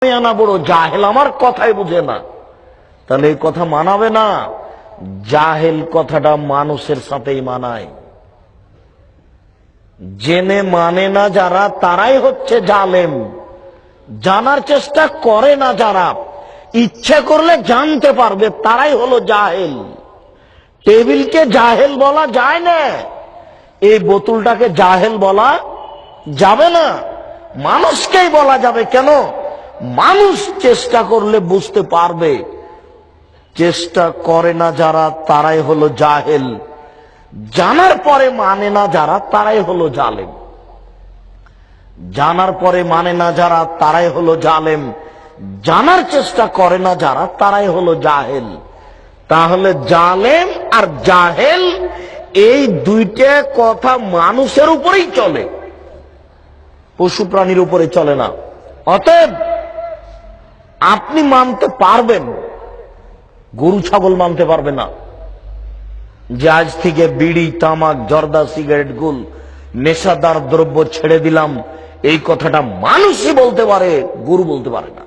আনা বড় জাহেল, আমার কথাই বুঝে না, তাহলে এই কথা মানাবে না। জাহেল কথাটা মানুষের সাথেই মানায়, জেনে মানে না যারা তারাই হচ্ছে জালেম। জানার চেষ্টা করে না যারা, ইচ্ছে করলে জানতে পারবে, তারাই হলো জাহেল। টেবিলকে জাহেল বলা যায় না, এই বোতলটাকে জাহেল বলা যাবে না। মানুষকেই বলা যাবে। কেন? মানুষ চেষ্টা করলে বুঝতে পারবে, চেষ্টা করে না যারা তারাই হলো জাহেল। জানার পরে মানে না যারা তারাই হলো জালেম। জানার পরে মানে না যারা তারাই হলো জালেম। জানার চেষ্টা করে না যারা তারাই হলো জাহেল। তাহলে জালেম আর জাহেল এই দুইটা কথা মানুষের উপরেই চলে, পশু প্রাণীর উপরে চলে না। অতএব আপনি মানতে পারবেন, গরু ছাগল মানতে পারবে না যে আজ থেকে বিড়ি, তামাক, জর্দা, সিগারেট, গুল, নেশাদার দ্রব্য ছেড়ে দিলাম। এই কথাটা মানুষই বলতে পারে, গরু বলতে পারে না।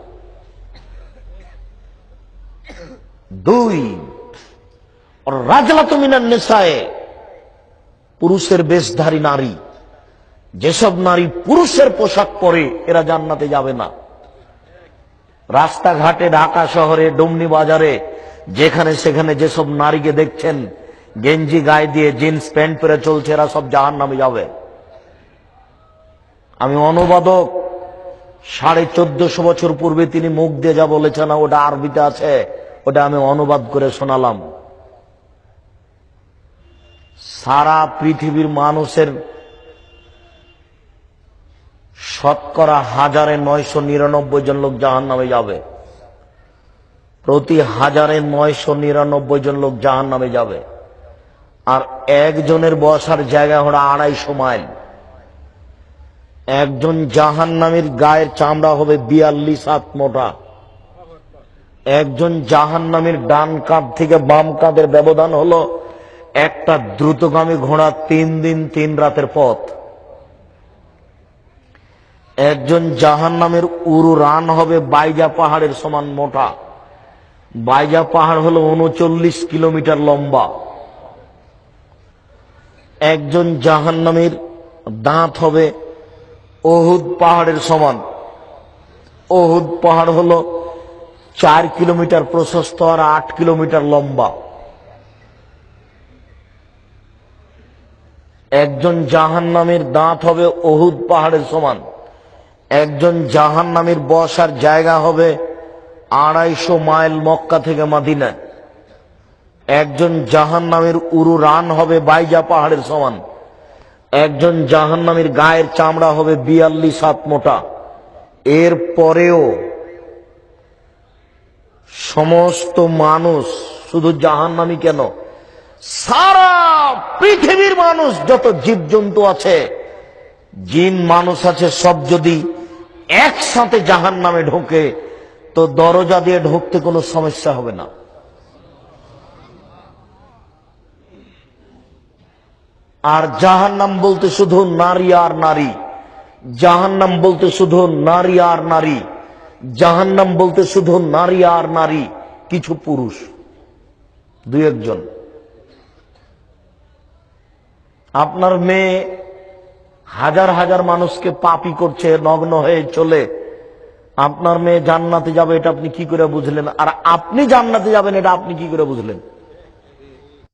দুই, রাজলাতু মিনান নিসায়ে, পুরুষের বেশধারী নারী, যেসব নারী পুরুষের পোশাক পরে এরা জান্নাতে যাবে না। রাস্তাঘাটে, ঢাকা শহরে, ডুমনি বাজারে, যেখানে সেখানে যেসব নারীকে দেখছেন গেঞ্জি গায়ে দিয়ে জিন্স প্যান্ট পরে চলছে, এরা সব জাহান্নামে যাবে। আমি অনুবাদক, 1450 বছর পূর্বে তিনি মুখ দিয়ে যা বলেছেন, ওটা আরবিতে আছে, ওটা আমি অনুবাদ করে শোনালাম। সারা পৃথিবীর মানুষের শতকরা 1999 জন লোক জাহান্নামে যাবে। প্রতি 1999 জন লোক জাহান্নামে যাবে। আর একজনের বসার জায়গা হলো 250 মাইল। একজন জাহান্নামীর গায়ের চামড়া হবে 42 হাত মোটা। একজন জাহান্নামীর ডান কাঁধ থেকে বাম কাঁধের ব্যবধান হলো একটা দ্রুতগামী ঘোড়া 3 দিন 3 রাতের পথ। একজন জাহান্নামের উরু রান হবে বাইজা পাহাড়ের সমান মোটা। বাইজা পাহাড় হলো 39 কিলোমিটার লম্বা। একজন জাহান্নামের দাঁত হবে ওহুদ পাহাড়ের সমান। ওহুদ পাহাড় হলো 4 কিলোমিটার প্রশস্ত আর 8 কিলোমিটার লম্বা। একজন জাহান্নামের দাঁত হবে ওহুদ পাহাড়ের সমান। একজন জাহান্নামীর বসার জায়গা হবে 250 মাইল মক্কা থেকে মদিনা। একজন জাহান্নামীর উরু রান হবে বাইজা পাহাড়ের সমান। একজন জাহান্নামীর গায়ের চামড়া হবে 42 হাত মোটা। এর পরেও সমস্ত মানুষ, শুধু জাহান্নামী কেন, সারা পৃথিবীর মানুষ, যত জীবজন্তু আছে, জিন মানুষ আছে, সব যদি একসাথে জাহান্নামে ঢোকে তো দরজা দিয়ে ঢুকতে কোনো সমস্যা হবে না। আর জাহান্নাম বলতে শুধু নারী আর নারী, জাহান্নাম বলতে শুধু নারী আর নারী, জাহান্নাম বলতে শুধু নারী আর নারী, কিছু পুরুষ 2-1 জন। আপনার মেয়ে হাজার হাজার মানুষকে পাপী করছে, নগ্ন হয়ে চলে, আপনার মেয়ে জান্নাতে যাবে, এটা আপনি কি করে বুঝলেন? আর আপনি জান্নাতে যাবেন, এটা আপনি কি করে বুঝলেন?